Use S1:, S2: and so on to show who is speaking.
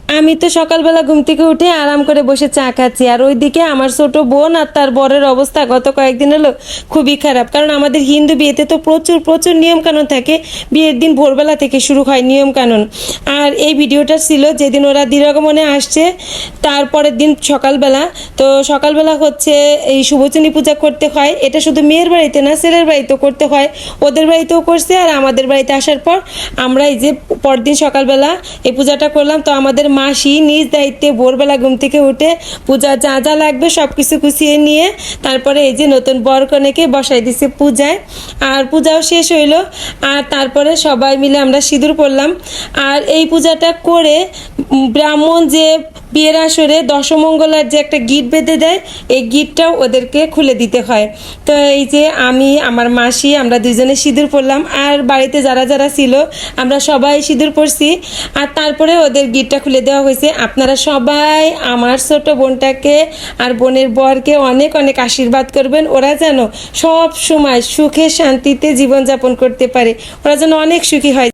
S1: আমি তো সকালবেলা ঘুম থেকে উঠে আরাম করে বসে চা খাচ্ছি, আর ওইদিকে আমার ছোট বোন আর তার বরের অবস্থা গত কয়েকদিন হলো খুবই খারাপ। কারণ আমাদের হিন্দু বিয়েতে তো প্রচুর প্রচুর নিয়মকানুন থাকে। বিয়ের দিন ভোরবেলা থেকে শুরু হয় নিয়মকানুন। আর এই ভিডিওটা ছিল যেদিন ওরা দিরাগমনে আসছে তারপরের দিন সকালবেলা। তো সকালবেলা হচ্ছে এই শুভচনী পূজা করতে হয়। এটা শুধু মেয়ের বাড়িতে না, ছেলের বাড়িতেও করতে হয়। ওদের বাড়িতেও করছে, আর আমাদের বাড়িতে আসার পর আমরা এই যে পরদিন সকালবেলা এই পূজাটা করলাম। তো আমাদের মাসি নিজ দায়িত্বে ভোরবেলা ঘুম থেকে উঠে পূজা যা যা লাগবে সব কিছু গুছিয়ে নিয়ে তারপরে এই যে নতুন বর কনেকে বসাই দিছে পূজায়। আর পূজাও শেষ হইলো, আর তারপরে সবাই মিলে আমরা সিঁদুর পরলাম। আর এই পূজাটা করে ব্রাহ্মণ যে বিয়ের আসরে দশমঙ্গলার যে একটা গিট বেঁধে দেয়, এই গিটটাও ওদেরকে খুলে দিতে হয়। তো এই যে আমি, আমার মাসি, আমরা দুজনে সিঁদুর পরলাম, আর বাড়িতে যারা যারা ছিল আমরা সবাই সিঁদুর পরছি। আর তারপরে ওদের গিটটা খুলে দেওয়া হয়েছে। আপনারা সবাই আমার ছোট বোনটাকে আর বোনের বরকে অনেক অনেক আশীর্বাদ করবেন। ওরা যেন সব সময় সুখে শান্তিতে জীবনযাপন করতে পারে, ওরা যেন অনেক সুখী হয়।